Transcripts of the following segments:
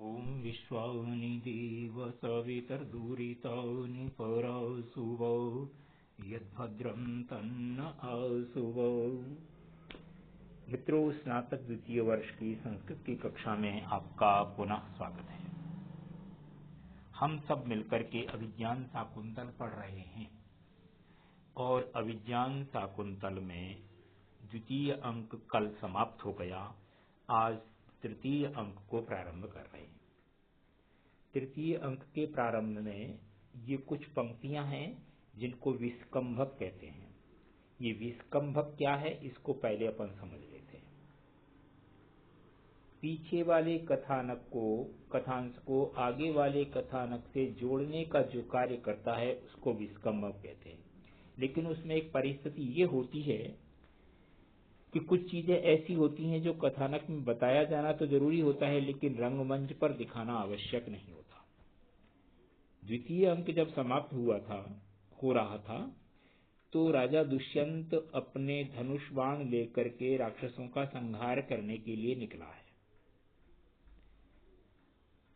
ॐ विश्वानि देव सवितर्दुरितानि परासुवो यद्भद्रं तन्न आसुवो। मित्रों, स्नातक द्वितीय वर्ष की संस्कृत की कक्षा में आपका पुनः स्वागत है। हम सब मिलकर के अभिज्ञान शाकुंतल पढ़ रहे हैं और अभिज्ञान शाकुंतल में द्वितीय अंक कल समाप्त हो गया। आज तृतीय अंक को प्रारंभ कर रहे हैं। तृतीय अंक के प्रारंभ में ये कुछ पंक्तियां हैं जिनको विस्कंभक कहते हैं। ये विस्कंभक क्या है, इसको पहले अपन समझ लेते हैं। पीछे वाले कथांश को आगे वाले कथानक से जोड़ने का जो कार्य करता है उसको विस्कंभक कहते हैं। लेकिन उसमें एक परिस्थिति ये होती है कि कुछ चीजें ऐसी होती हैं जो कथानक में बताया जाना तो जरूरी होता है, लेकिन रंगमंच पर दिखाना आवश्यक नहीं होता। द्वितीय अंक जब समाप्त हो रहा था तो राजा दुष्यंत अपने धनुष बाण लेकर के राक्षसों का संहार करने के लिए निकला है।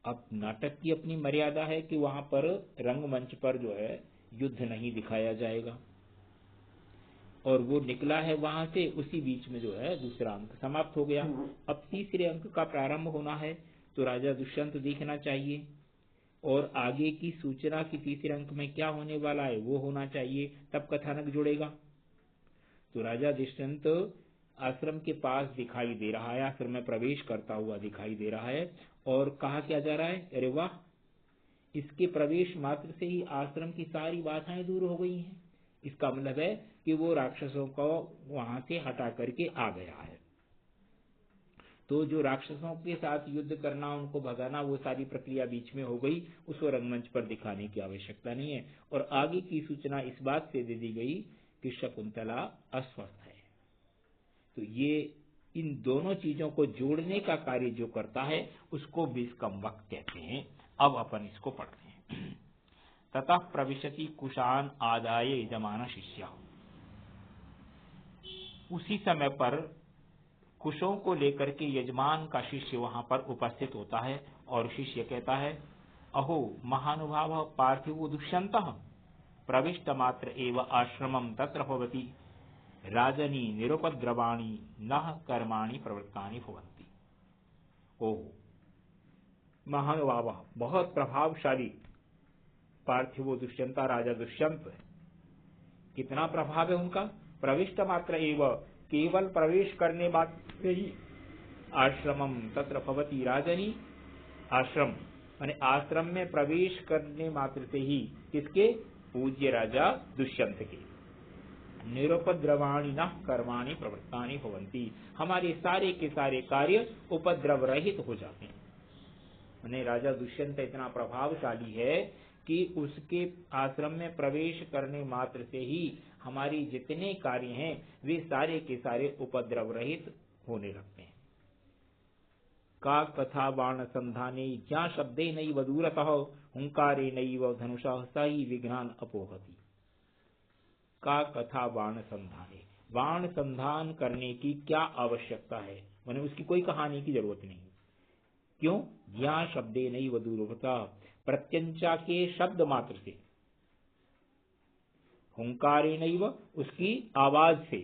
अब नाटक की अपनी मर्यादा है कि वहां पर रंगमंच पर जो है युद्ध नहीं दिखाया जाएगा, और वो निकला है वहां से। उसी बीच में जो है दूसरा अंक समाप्त हो गया। अब तीसरे अंक का प्रारंभ होना है तो राजा दुष्यंत दिखना चाहिए और आगे की सूचना की तीसरे अंक में क्या होने वाला है वो होना चाहिए, तब कथानक जुड़ेगा। तो राजा दुष्यंत आश्रम के पास दिखाई दे रहा है, आश्रम में प्रवेश करता हुआ दिखाई दे रहा है। और कहा क्या जा रहा है, अरे वाह, इसके प्रवेश मात्र से ही आश्रम की सारी बाधाएं दूर हो गई हैं। इसका मतलब है कि वो राक्षसों को वहां से हटा करके आ गया है। तो जो राक्षसों के साथ युद्ध करना, उनको भगाना, वो सारी प्रक्रिया बीच में हो गई। उसको रंगमंच पर दिखाने की आवश्यकता नहीं है। और आगे की सूचना इस बात से दे दी गई कि शकुंतला अस्वस्थ है। तो ये इन दोनों चीजों को जोड़ने का कार्य जो करता है उसको विस्कंभक कहते हैं। अब अपन इसको पढ़ते हैं। ततः प्रविशति कुशान आदाय यजमान शिष्य। उसी समय पर कुशों को लेकर के यजमान का शिष्य वहां पर उपस्थित होता है और शिष्य कहता है, अहो महानुभाव पार्थिव दुष्यंतः प्रविष्ट मात्र एव आश्रमं तत्र भवति राजनी निरुपद्रवाणी नः कर्माणि प्रवृत्तानि भवन्ति। ओह महानुभाव, बहुत प्रभावशाली पार्थिव दुष्यंता राजा दुष्यंत है। कितना प्रभाव है उनका, प्रविष्ट मात्र एव, केवल प्रवेश करने मात्र से ही आश्रमम तत्र भवति राजनी, आश्रम माने आश्रम में प्रवेश करने मात्र से ही किसके, पूज्य राजा दुष्यंत के, निरुपद्रवाणी नः कर्माणि प्रवृत्तानि भवन्ति, हमारे सारे के सारे कार्य उपद्रव रहित हो जाते हैं। माने राजा दुष्यंत इतना प्रभावशाली है कि उसके आश्रम में प्रवेश करने मात्र से ही हमारी जितने कार्य हैं वे सारे के सारे उपद्रव रहित होने लगते हैं। का कथा बाण संधाने ज्ञा शब्दे नैव दूरतः हुंकारे नैव धनुषः स ही विघ्नान अपोहति। का कथा बाण संधाने, बाण संधान करने की क्या आवश्यकता है, माने उसकी कोई कहानी की जरूरत नहीं। क्यों, ज्ञा शब्दे नैव दूरतः, प्रत्यंचा के शब्द मात्र से, हुंकारे नैव उसकी आवाज से,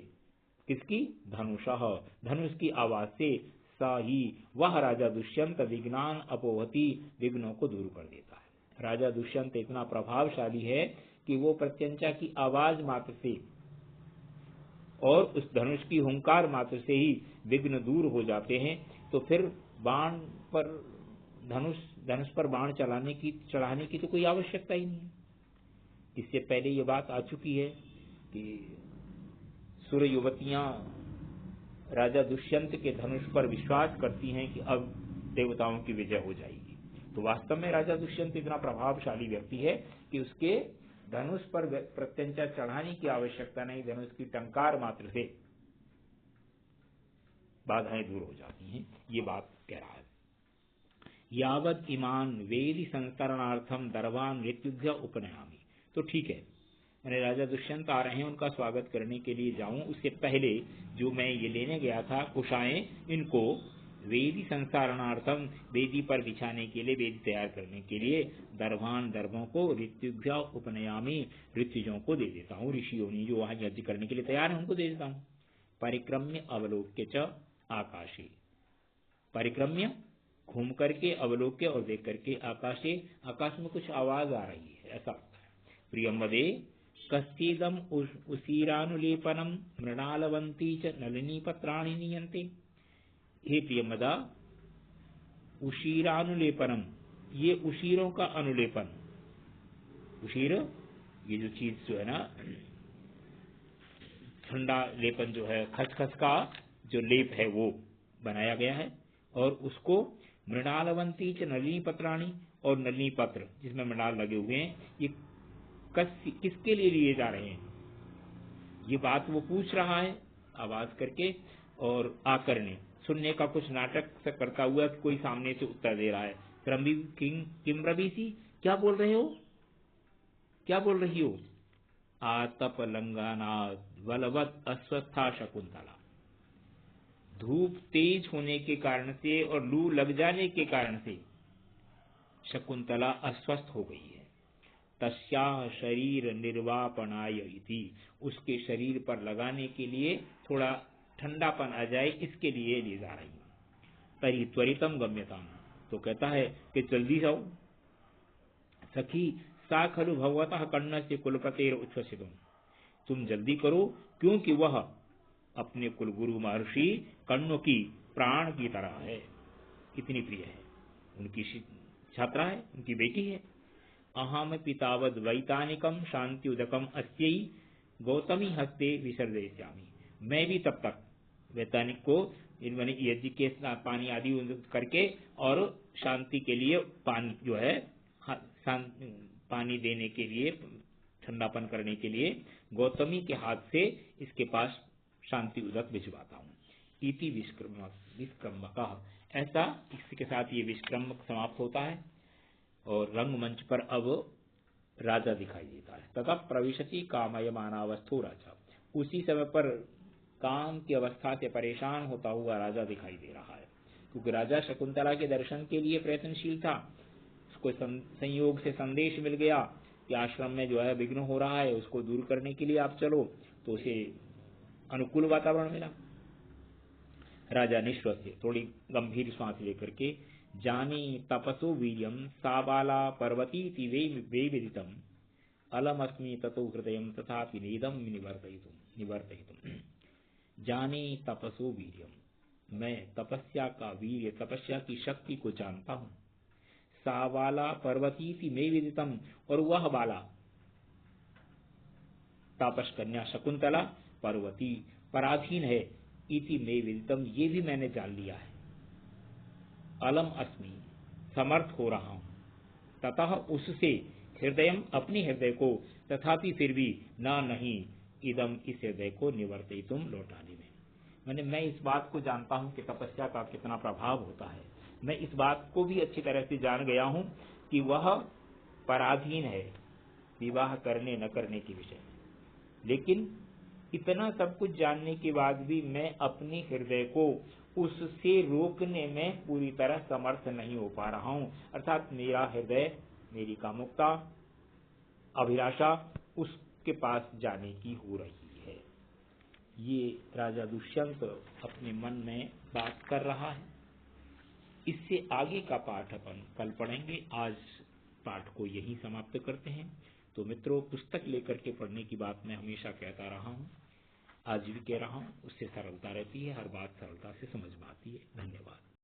किसकी, धनुषः धनुष की आवाज से, सा ही वह राजा दुष्यंत विघ्नान अपोहति, विघ्नों को दूर कर देता है। राजा दुष्यंत इतना प्रभावशाली है कि वो प्रत्यंचा की आवाज मात्र से और उस धनुष की हुंकार मात्र से ही विघ्न दूर हो जाते हैं। तो फिर बाण पर धनुष पर बाण चढ़ाने की तो कोई आवश्यकता ही नहीं है। इससे पहले ये बात आ चुकी है कि सुर युवतियां राजा दुष्यंत के धनुष पर विश्वास करती हैं कि अब देवताओं की विजय हो जाएगी। तो वास्तव में राजा दुष्यंत इतना प्रभावशाली व्यक्ति है कि उसके धनुष पर प्रत्यंचा चढ़ाने की आवश्यकता नहीं, धनुष की टंकार मात्र से बाधाएं दूर हो जाती हैं। ये बात कह रहा है। यावत इमान वेदी संतरणार्थम दरवान मृत्युध्य उपनयामी। तो ठीक है, मैंने राजा दुष्यंत आ रहे हैं, उनका स्वागत करने के लिए जाऊं, उससे पहले जो मैं ये लेने गया था कुशाएं, इनको वेदी संसारणार्थम, वेदी पर बिछाने के लिए, वेदी तैयार करने के लिए दर्भान, दर्भों को ऋत्युभ्य उपनयामी, ऋत्विजों को दे देता हूँ, ऋषि योनि जो वहां यज्ञ करने के लिए तैयार है उनको दे देता हूँ। परिक्रम्य अवलोक्य च आकाशे, परिक्रम्य घूम करके, अवलोक्य और देख करके, आकाशे, आकाश में कुछ आवाज आ रही है ऐसा लगता है। प्रियम्वदे कस्येदम उसीरानुलेपनम मृणालवंती च नलिनी पत्राणि नीयन्ते। हे प्रियमदा, उशीरानुलेपनम, ये उशीरों का अनुलेपन, उशीर ये जो चीज जो है ना, ठंडा लेपन जो है, खसखस का जो लेप है वो बनाया गया है, और उसको मृणालवंती च नलिनी पत्राणी, और नलिनी पत्र जिसमें मृणाल लगे हुए हैं, ये किसके लिए लिए जा रहे हैं, ये बात वो पूछ रहा है आवाज करके, और आकरने सुनने का कुछ नाटक से करता हुआ कोई सामने से उत्तर दे रहा है। किम रवीसी, क्या बोल रहे हो, क्या बोल रही हो। आतप लंगानाद बलवत अस्वस्था शकुंतला, धूप तेज होने के कारण से और लू लग जाने के कारण से शकुंतला अस्वस्थ हो गई है। तस्या शरीर निर्वापनाय इति, उसके शरीर पर लगाने के लिए थोड़ा ठंडापन आ जाए इसके लिए ले जा रही हूं। तरी त्वरितम गम्यताम, तो कहता है कि जल्दी जाओ। सखी सा खलु भगवतः कर्ण से कुलपतेर उच्छ्वसितुम, तुम जल्दी करो क्योंकि वह अपने कुलगुरु महर्षि कर्ण की प्राण की तरह है, इतनी प्रिय है, उनकी छात्रा है, उनकी बेटी है। अहम पितावद वैतानिकम शांति उदकम अस्यै गौतमी हस्ते विसर्जयिष्यामि, मैं भी तब तक वैतानिक को इन्होंने यज्ञ के पानी आदि करके और शांति के लिए पानी जो है पानी देने के लिए, ठंडापन करने के लिए गौतमी के हाथ से इसके पास शांति उदक भिजवाता हूँ। इति विष्क्रम्भक, ऐसा इसके साथ ये विष्क्रम्भक समाप्त होता है और रंगमंच पर अब राजा दिखाई देता है। तथा प्रविशति कामयमानावस्थो राजा, उसी समय पर काम की अवस्था से परेशान होता हुआ राजा दिखाई दे रहा है, क्योंकि राजा शकुंतला के दर्शन के लिए प्रयत्नशील था। उसको संयोग से संदेश मिल गया कि आश्रम में जो है विघ्न हो रहा है, उसको दूर करने के लिए आप चलो, तो उसे अनुकूल वातावरण मिला। राजा निश्वस से थोड़ी गंभीर श्वास लेकर के, जानी तपसो वीर्यम साबाला पर्वती वे विदितम अलमस्मि ततो हृदय तथापि नेदम निवर्तयितुम। जाने तपसो वीर्यम, मैं तपस्या का वीर्य, तपस्या की शक्ति को जानता हूं। साबाला पर्वती मे विदितम, और वह बाला तापस कन्या शकुंतला पर्वती पराधीन है, इति मे विदितम, ये भी मैंने जान लिया है। अलम अस्मि, समर्थ हो रहा हूं, ततः उससे हृदयम, अपनी हृदय को, तथापि फिर भी ना नहीं, इदम इस हृदय को निवर्तितुम, लौटाने में। मैं इस बात को जानता हूं कि तपस्या का कितना प्रभाव होता है। मैं इस बात को भी अच्छी तरह से जान गया हूं कि वह पराधीन है विवाह करने न करने के विषय में, लेकिन इतना सब कुछ जानने के बाद भी मैं अपने हृदय को उससे रोकने में पूरी तरह समर्थ नहीं हो पा रहा हूं। अर्थात मेरा हृदय, मेरी कामुकता, अभिलाषा उसके पास जाने की हो रही है। ये राजा दुष्यंत अपने मन में बात कर रहा है। इससे आगे का पाठ अपन कल पढ़ेंगे। आज पाठ को यहीं समाप्त करते हैं। तो मित्रों, पुस्तक लेकर के पढ़ने की बात मैं हमेशा कहता रहा हूं, आज भी कह रहा हूं, उससे सरलता रहती है, हर बात सरलता से समझ में आती है। धन्यवाद।